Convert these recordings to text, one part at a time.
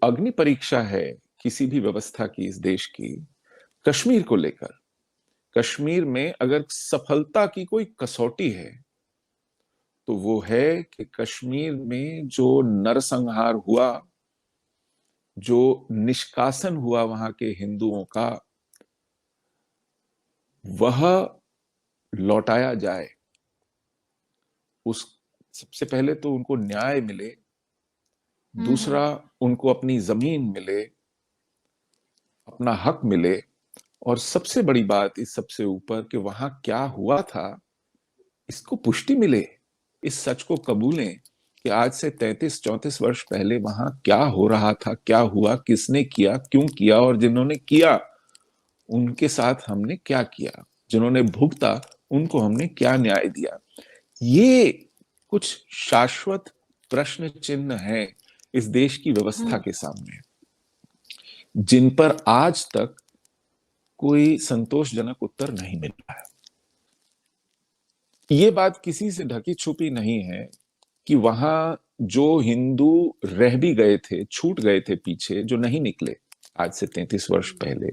अग्नि परीक्षा है किसी भी व्यवस्था की इस देश की, कश्मीर को लेकर, कश्मीर में अगर सफलता की कोई कसौटी है तो वो है कि कश्मीर में जो नरसंहार हुआ, जो निष्कासन हुआ वहां के हिंदुओं का, वह लौटाया जाए। उस सबसे पहले तो उनको न्याय मिले, हम्म। दूसरा उनको अपनी जमीन मिले, अपना हक मिले, और सबसे बड़ी बात इस सबसे ऊपर कि वहां क्या हुआ था इसको पुष्टि मिले, इस सच को कबूलें कि आज से 33-34 वर्ष पहले वहां क्या हो रहा था, क्या हुआ, किसने किया, क्यों किया, और जिन्होंने किया उनके साथ हमने क्या किया, जिन्होंने भुगता उनको हमने क्या न्याय दिया। ये कुछ शाश्वत प्रश्न चिन्ह हैं इस देश की व्यवस्था हम्म। के सामने, जिन पर आज तक कोई संतोषजनक उत्तर नहीं मिला है। ये बात किसी से ढकी छुपी नहीं है कि वहां जो हिंदू रह भी गए थे, छूट गए थे पीछे, जो नहीं निकले आज से 33 वर्ष पहले,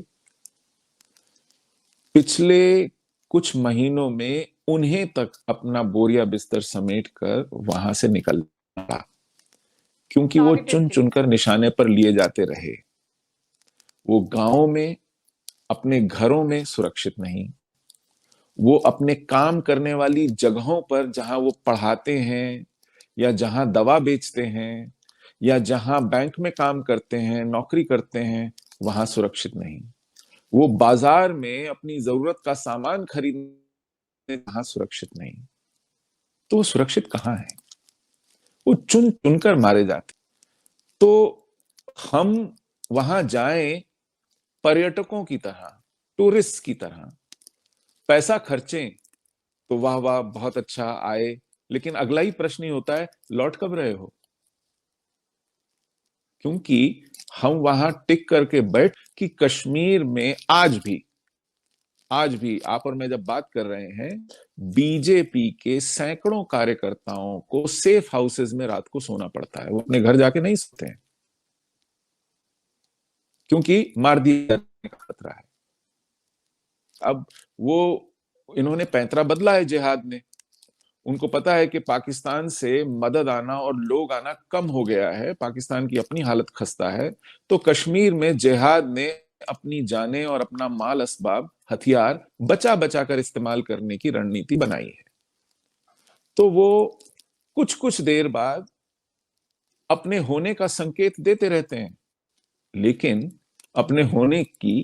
पिछले कुछ महीनों में उन्हें तक अपना बोरिया बिस्तर समेट कर वहां से निकल पड़ा, क्योंकि वो सारी चुन व्यक्ति। चुनकर निशाने पर लिए जाते रहे। वो गांवों में, अपने घरों में सुरक्षित नहीं, वो अपने काम करने वाली जगहों पर जहां वो पढ़ाते हैं, या जहां दवा बेचते हैं, या जहां बैंक में काम करते हैं, नौकरी करते हैं, वहां सुरक्षित नहीं। वो बाजार में अपनी जरूरत का सामान खरीदने, वहां सुरक्षित नहीं। तो वो सुरक्षित कहाँ है? वो चुन चुनकर मारे जाते। तो हम वहां जाएं पर्यटकों की तरह, टूरिस्ट की तरह, पैसा खर्चें तो वाह वाह बहुत अच्छा आए, लेकिन अगला ही प्रश्न ही होता है, लौट कब रहे हो? क्योंकि हम वहां टिक करके बैठ कि कश्मीर में आज भी आप और मैं जब बात कर रहे हैं, बीजेपी के सैकड़ों कार्यकर्ताओं को सेफ हाउसेज में रात को सोना पड़ता है, वो अपने घर जाके नहीं सोते हैं, क्योंकि मार दिया जाने का खतरा है। अब वो, इन्होंने पैंतरा बदला है जिहाद ने। उनको पता है कि पाकिस्तान से मदद आना और लोग आना कम हो गया है, पाकिस्तान की अपनी हालत खस्ता है, तो कश्मीर में जिहाद ने अपनी जानें और अपना माल असबाब, हथियार बचा बचा कर इस्तेमाल करने की रणनीति बनाई है। तो वो कुछ कुछ देर बाद अपने होने का संकेत देते रहते हैं, लेकिन अपने होने की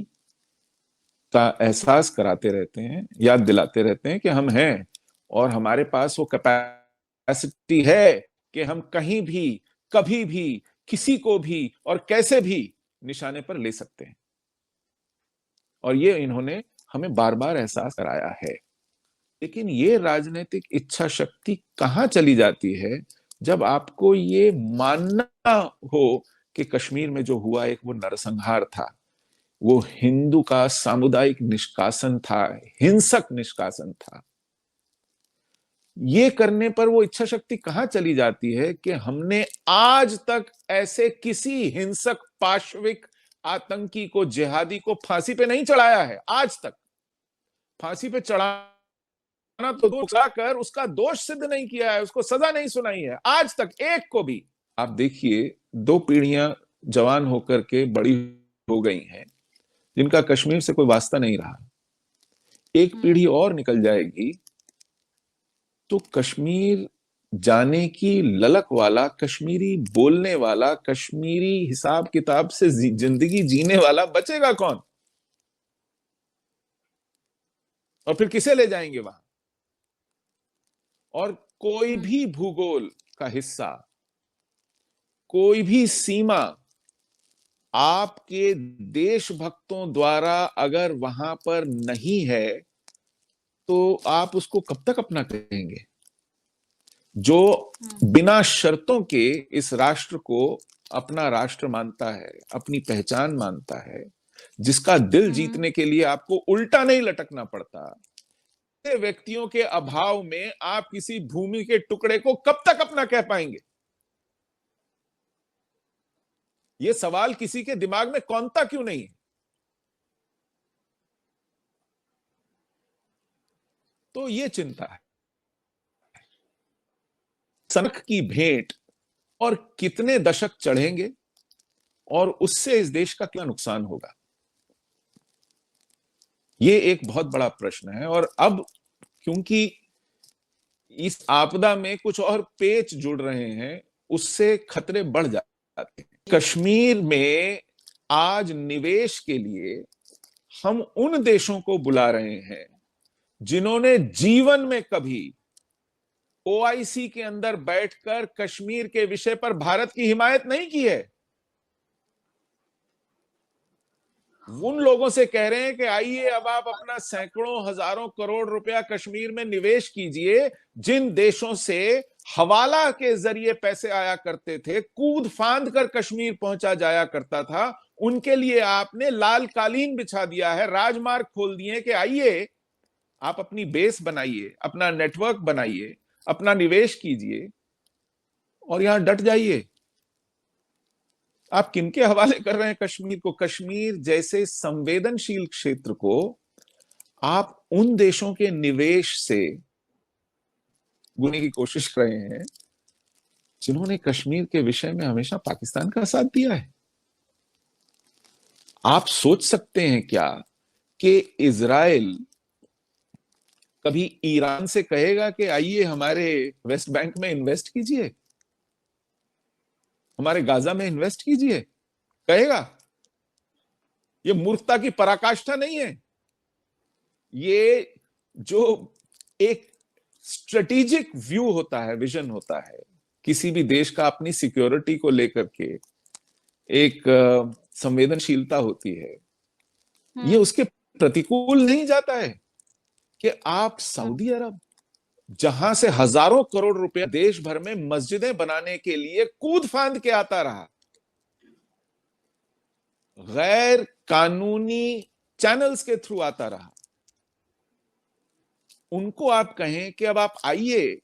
का एहसास कराते रहते हैं, याद दिलाते रहते हैं कि हम हैं, और हमारे पास वो कैपेसिटी है कि हम कहीं भी, कभी भी, किसी को भी और कैसे भी निशाने पर ले सकते हैं। और ये इन्होंने हमें बार बार एहसास कराया है। लेकिन ये राजनीतिक इच्छा शक्ति कहां चली जाती है जब आपको ये मानना हो कि कश्मीर में जो हुआ एक वो नरसंहार था, वो हिंदू का सामुदायिक निष्कासन था, हिंसक निष्कासन था। ये करने पर वो इच्छा शक्ति कहां चली जाती है कि हमने आज तक ऐसे किसी हिंसक पाशविक आतंकी को, जिहादी को फांसी पे नहीं चढ़ाया है। आज तक फांसी पे चढ़ाना तो दूर कर उसका दोष सिद्ध नहीं किया है, उसको सजा नहीं सुनाई है आज तक एक को भी। आप देखिए, 2 पीढ़ियां जवान होकर के बड़ी हो गई हैं, जिनका कश्मीर से कोई वास्ता नहीं रहा। एक हम्म। पीढ़ी और निकल जाएगी तो कश्मीर जाने की ललक वाला, कश्मीरी बोलने वाला, कश्मीरी हिसाब किताब से जिंदगी जीने वाला बचेगा कौन? और फिर किसे ले जाएंगे वहां? और कोई हम्म। भी भूगोल का हिस्सा, कोई भी सीमा आपके देशभक्तों द्वारा अगर वहां पर नहीं है, तो आप उसको कब तक अपना कहेंगे? जो हम्म। बिना शर्तों के इस राष्ट्र को अपना राष्ट्र मानता है, अपनी पहचान मानता है, जिसका दिल हम्म। जीतने के लिए आपको उल्टा नहीं लटकना पड़ता, ऐसे व्यक्तियों के अभाव में आप किसी भूमि के टुकड़े को कब तक अपना कह पाएंगे? ये सवाल किसी के दिमाग में कौनता क्यों नहीं है? तो ये चिंता है। सनक की भेंट और कितने दशक चढ़ेंगे और उससे इस देश का क्या नुकसान होगा, ये एक बहुत बड़ा प्रश्न है। और अब क्योंकि इस आपदा में कुछ और पेच जुड़ रहे हैं, उससे खतरे बढ़ जाते हैं। कश्मीर में आज निवेश के लिए हम उन देशों को बुला रहे हैं जिन्होंने जीवन में कभी ओआईसी के अंदर बैठकर कश्मीर के विषय पर भारत की हिमायत नहीं की है। उन लोगों से कह रहे हैं कि आइए अब आप अपना सैकड़ों हजारों करोड़ रुपया कश्मीर में निवेश कीजिए। जिन देशों से हवाला के जरिए पैसे आया करते थे, कूद फांद कर कश्मीर पहुंचा जाया करता था, उनके लिए आपने लाल कालीन बिछा दिया है, राजमार्ग खोल दिए कि आइए आप अपनी बेस बनाइए, अपना नेटवर्क बनाइए, अपना निवेश कीजिए और यहां डट जाइए। आप किनके हवाले कर रहे हैं कश्मीर को? कश्मीर जैसे संवेदनशील क्षेत्र को आप उन देशों के निवेश से गुने की कोशिश कर रहे हैं जिन्होंने कश्मीर के विषय में हमेशा पाकिस्तान का साथ दिया है। आप सोच सकते हैं क्या कि इजराइल कभी ईरान से कहेगा कि आइए हमारे वेस्ट बैंक में इन्वेस्ट कीजिए, हमारे गाजा में इन्वेस्ट कीजिए? कहेगा? ये मूर्खता की पराकाष्ठा नहीं है। ये जो एक स्ट्रेटेजिक व्यू होता है, विजन होता है किसी भी देश का अपनी सिक्योरिटी को लेकर के, एक संवेदनशीलता होती है, ये उसके प्रतिकूल नहीं जाता है कि आप सऊदी अरब, जहां से हजारों करोड़ रुपए देश भर में मस्जिदें बनाने के लिए कूद फांद के आता रहा, गैर कानूनी चैनल्स के थ्रू आता रहा, उनको आप कहें कि अब आप आइए,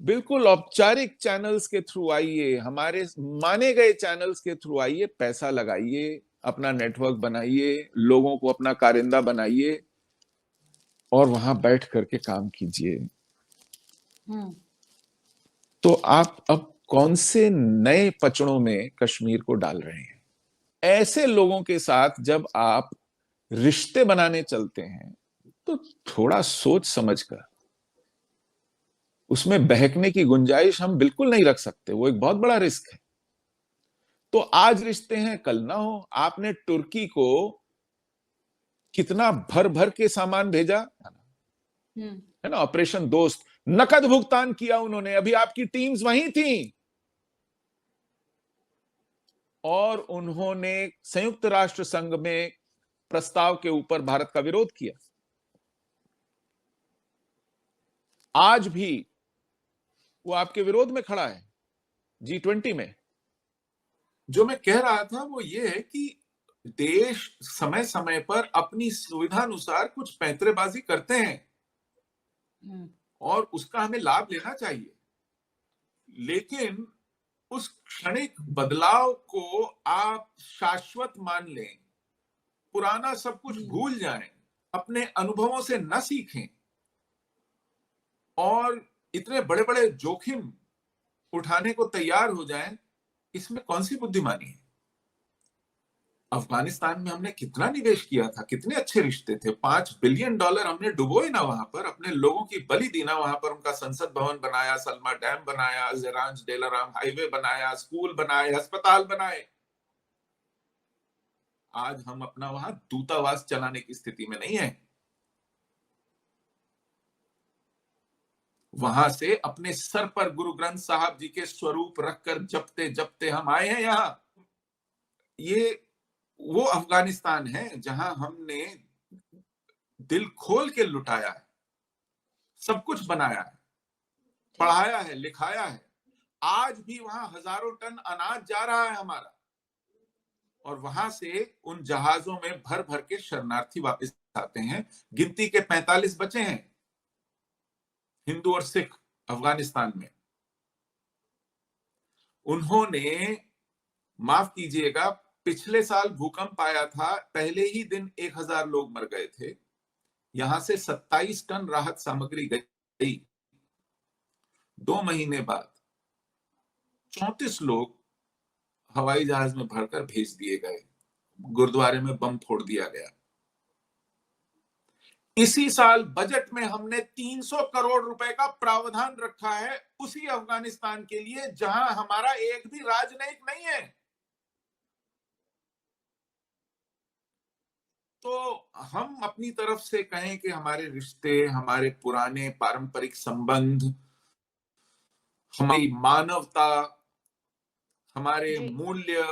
बिल्कुल औपचारिक चैनल्स के थ्रू आइए, हमारे माने गए चैनल्स के थ्रू आइए, पैसा लगाइए, अपना नेटवर्क बनाइए, लोगों को अपना कारिंदा बनाइए और वहां बैठ करके काम कीजिए। तो आप अब कौन से नए पचड़ों में कश्मीर को डाल रहे हैं? ऐसे लोगों के साथ जब आप रिश्ते बनाने चलते हैं तो थोड़ा सोच समझकर, उसमें बहकने की गुंजाइश हम बिल्कुल नहीं रख सकते, वो एक बहुत बड़ा रिस्क है। तो आज रिश्ते हैं, कल ना हो। आपने तुर्की को कितना भर भर के सामान भेजा है ना, ऑपरेशन दोस्त, नकद भुगतान किया उन्होंने, अभी आपकी टीम्स वहीं थी और उन्होंने संयुक्त राष्ट्र संघ में प्रस्ताव के ऊपर भारत का विरोध किया। आज भी वो आपके विरोध में खड़ा है G20 में। जो मैं कह रहा था वो ये है कि देश समय समय पर अपनी सुविधानुसार कुछ पैंतरेबाजी करते हैं और उसका हमें लाभ लेना चाहिए, लेकिन उस क्षणिक बदलाव को आप शाश्वत मान लें, पुराना सब कुछ भूल जाएं, अपने अनुभवों से न सीखें और इतने बड़े बड़े जोखिम उठाने को तैयार हो जाएं, इसमें कौन सी बुद्धिमानी है? अफगानिस्तान में हमने कितना निवेश किया था, कितने अच्छे रिश्ते थे, $5 बिलियन हमने डुबोए ना वहां पर, अपने लोगों की बलि दी ना वहां पर, उनका संसद भवन बनाया, सलमा डैम बनाया, ज़ेरांज डेलाराम हाईवे बनाया, स्कूल बनाए, अस्पताल बनाए। आज हम अपना वहां दूतावास चलाने की स्थिति में नहीं है। वहां से अपने सर पर गुरु ग्रंथ साहब जी के स्वरूप रखकर जपते जपते हम आए हैं यहां। ये वो अफगानिस्तान है जहां हमने दिल खोल के लुटाया है, सब कुछ बनाया है, पढ़ाया है, लिखाया है। आज भी वहां हजारों टन अनाज जा रहा है हमारा, और वहां से उन जहाजों में भर भर के शरणार्थी वापस आते हैं। गिनती के 45 बचे हैं, हिंदू और सिख, अफगानिस्तान में। उन्होंने माफ कीजिएगा, पिछले साल भूकंप आया था, पहले ही दिन 1000 लोग मर गए थे। यहां से 27 टन राहत सामग्री गई। 2 महीने बाद 34 लोग हवाई जहाज में भरकर भेज दिए गए। गुरुद्वारे में बम फोड़ दिया गया। इसी साल बजट में हमने 300 करोड़ रुपए का प्रावधान रखा है उसी अफगानिस्तान के लिए जहां हमारा एक भी राजनयिक नहीं है। तो हम अपनी तरफ से कहें कि हमारे रिश्ते, हमारे पुराने पारंपरिक संबंध, हमारी मानवता, हमारे जी। मूल्य,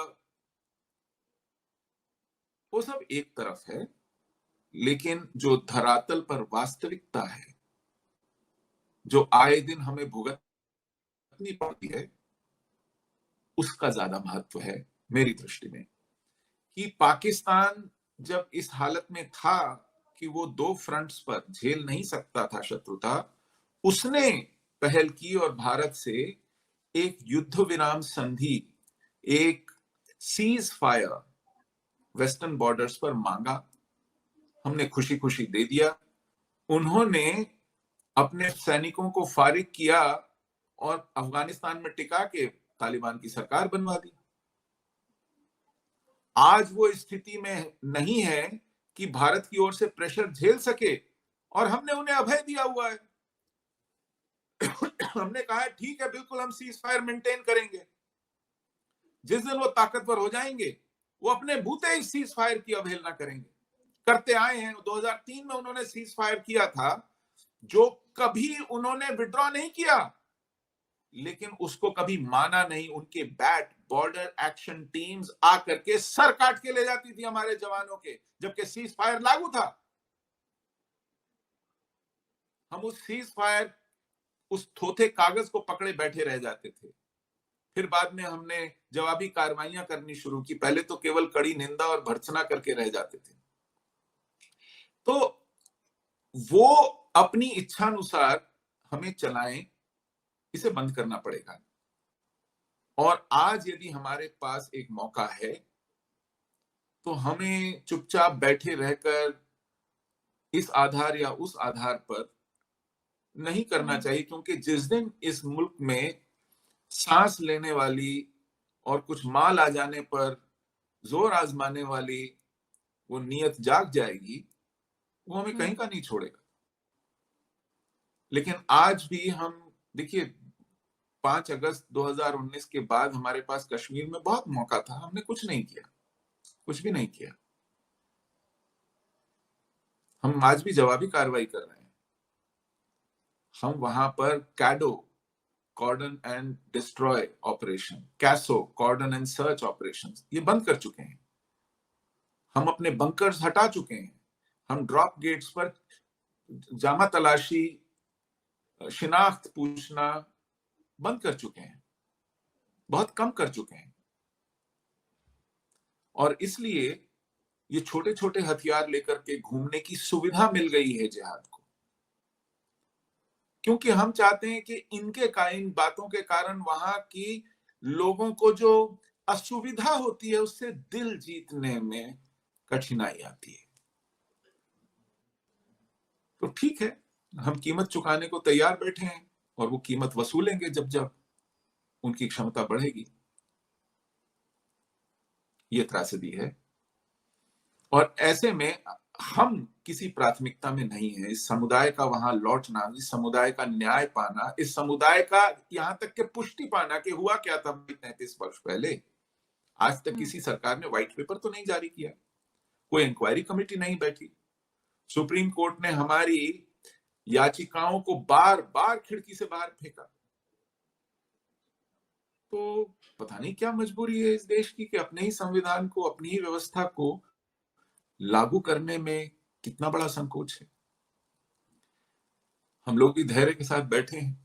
वो सब एक तरफ है, लेकिन जो धरातल पर वास्तविकता है, जो आए दिन हमें भुगतनी पड़ती है, उसका ज्यादा महत्व है मेरी दृष्टि में। कि पाकिस्तान जब इस हालत में था कि वो 2 फ्रंट्स पर झेल नहीं सकता था शत्रुता, उसने पहल की और भारत से एक युद्ध विराम संधि, एक सीज फायर वेस्टर्न बॉर्डर्स पर मांगा। हमने खुशी खुशी दे दिया। उन्होंने अपने सैनिकों को फारिग किया और अफगानिस्तान में टिका के तालिबान की सरकार बनवा दी। आज वो स्थिति में नहीं है कि भारत की ओर से प्रेशर झेल सके, और हमने उन्हें अभय दिया हुआ है। हमने कहा है ठीक है, बिल्कुल हम सीज फायर मेंटेन करेंगे। जिस दिन वो ताकतवर हो जाएंगे, वो अपने बूते इस सीज फायर की अवहेलना करेंगे। करते आए हैं। 2003 में उन्होंने सीज फायर किया था, जो कभी उन्होंने विड्रॉ नहीं किया, लेकिन उसको कभी माना नहीं। उनके बैट बॉर्डर एक्शन टीम्स आकर के सर काट के ले जाती थी हमारे जवानों के, जबकि सीज फायर लागू था। हम उस सीज फायर, उस थोथे कागज को पकड़े बैठे रह जाते थे। फिर बाद में हमने जवाबी कार्रवाइयां करनी शुरू की। पहले तो केवल कड़ी निंदा और भर्त्सना करके रह जाते थे। तो वो अपनी इच्छानुसार हमें चलाएं, इसे बंद करना पड़ेगा। और आज यदि हमारे पास एक मौका है, तो हमें चुपचाप बैठे रहकर इस आधार या उस आधार पर नहीं करना चाहिए, क्योंकि जिस दिन इस मुल्क में सांस लेने वाली और कुछ माल आ जाने पर जोर आजमाने वाली वो नीयत जाग जाएगी, वो हमें कहीं का नहीं छोड़ेगा। लेकिन आज भी हम देखिए, 5 अगस्त 2019 के बाद हमारे पास कश्मीर में बहुत मौका था, हमने कुछ नहीं किया, कुछ भी नहीं किया। हम आज भी जवाबी कार्रवाई कर रहे हैं। हम वहां पर कैडो, कॉर्डन एंड डिस्ट्रॉय ऑपरेशन, कैसो, कॉर्डन एंड सर्च ऑपरेशन, ये बंद कर चुके हैं। हम अपने बंकर्स हटा चुके हैं। हम ड्रॉप गेट्स पर जामा तलाशी, शिनाख्त पूछना बंद कर चुके हैं, बहुत कम कर चुके हैं। और इसलिए ये छोटे छोटे हथियार लेकर के घूमने की सुविधा मिल गई है जिहाद को, क्योंकि हम चाहते हैं कि इन बातों के कारण वहां की लोगों को जो असुविधा होती है, उससे दिल जीतने में कठिनाई आती है। तो ठीक है, हम कीमत चुकाने को तैयार बैठे हैं, और वो कीमत वसूलेंगे जब जब उनकी क्षमता बढ़ेगी। ये त्रासदी है। और ऐसे में हम किसी प्राथमिकता में नहीं है। इस समुदाय का वहां लौटना, इस समुदाय का न्याय पाना, इस समुदाय का यहां तक के पुष्टि पाना कि हुआ क्या था 33 वर्ष पहले। आज तक किसी सरकार ने व्हाइट पेपर तो नहीं जारी किया, कोई इंक्वायरी कमेटी नहीं बैठी। सुप्रीम कोर्ट ने हमारी याचिकाओं को बार बार खिड़की से बाहर फेंका। तो पता नहीं क्या मजबूरी है इस देश की कि अपने ही संविधान को, अपनी ही व्यवस्था को लागू करने में कितना बड़ा संकोच है। हम लोग भी धैर्य के साथ बैठे हैं,